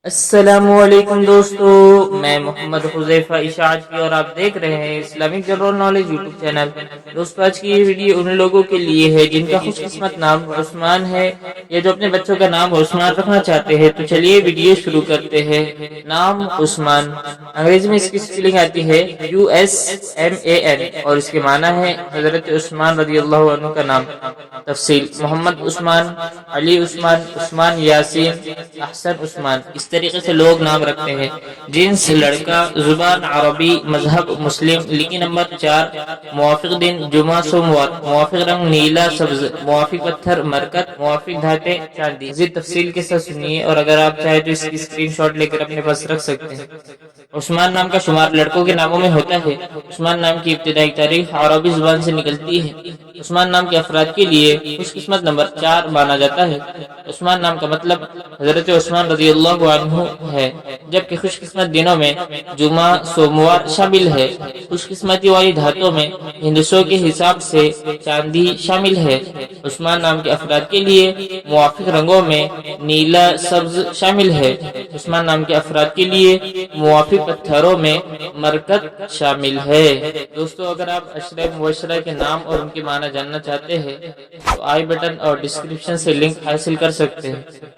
السلام علیکم دوستو، میں محمد حذیفہ اشاعتی اور آپ دیکھ رہے ہیں Islamic general knowledge YouTube channel. دوستو آج کی یہ ویڈیو ان لوگوں کے لیے ہے جن کا خوش قسمت نام عثمان ہے یا جو اپنے بچوں کا نام عثمان رکھنا چاہتے ہیں۔ تو چلیے ویڈیو شروع کرتے ہیں۔ نام عثمان، انگریزی میں اس کی سپیلنگ آتی ہے USMAN اور اس کے معنی ہے حضرت عثمان رضی اللہ عنہ کا نام۔ تفصیل: محمد عثمان، علی عثمان، عثمان یاسین، احسن عثمان، اس طریقے سے لوگ نام رکھتے ہیں۔ جنس لڑکا، زبان عربی، مذہب مسلم، لکی نمبر 4، موافق دن جمعہ سوموار، موافق رنگ نیلا سبز، موافق پتھر مرکت، موافق دھاتیں چاندی۔ مزید تفصیل کے ساتھ سنیے اور اگر آپ چاہیں تو اس کی اسکرین شاٹ لے کر اپنے پاس رکھ سکتے ہیں۔ عثمان نام کا شمار لڑکوں کے ناموں میں ہوتا ہے۔ عثمان نام کی ابتدائی تاریخ عربی زبان سے نکلتی ہے۔ عثمان نام کے افراد کے لیے خوش قسمت نمبر 4 مانا جاتا ہے۔ عثمان نام کا مطلب حضرت عثمان رضی اللہ عنہ ہے، جبکہ خوش قسمت دنوں میں جمعہ سوموار شامل ہے۔ خوش قسمتی والی دھاتوں میں ہندسوں کے حساب سے چاندی شامل ہے۔ عثمان نام کے افراد کے لیے موافق رنگوں میں نیلا سبز شامل ہے۔ عثمان نام کے افراد کے لیے موافق پتھروں میں مرکت شامل ہے۔ دوستو اگر آپ اشرہ مبشرہ کے نام اور ان کے معنی جاننا چاہتے ہیں تو آئی بٹن اور ڈسکرپشن سے لنک حاصل کر سکتے ہیں۔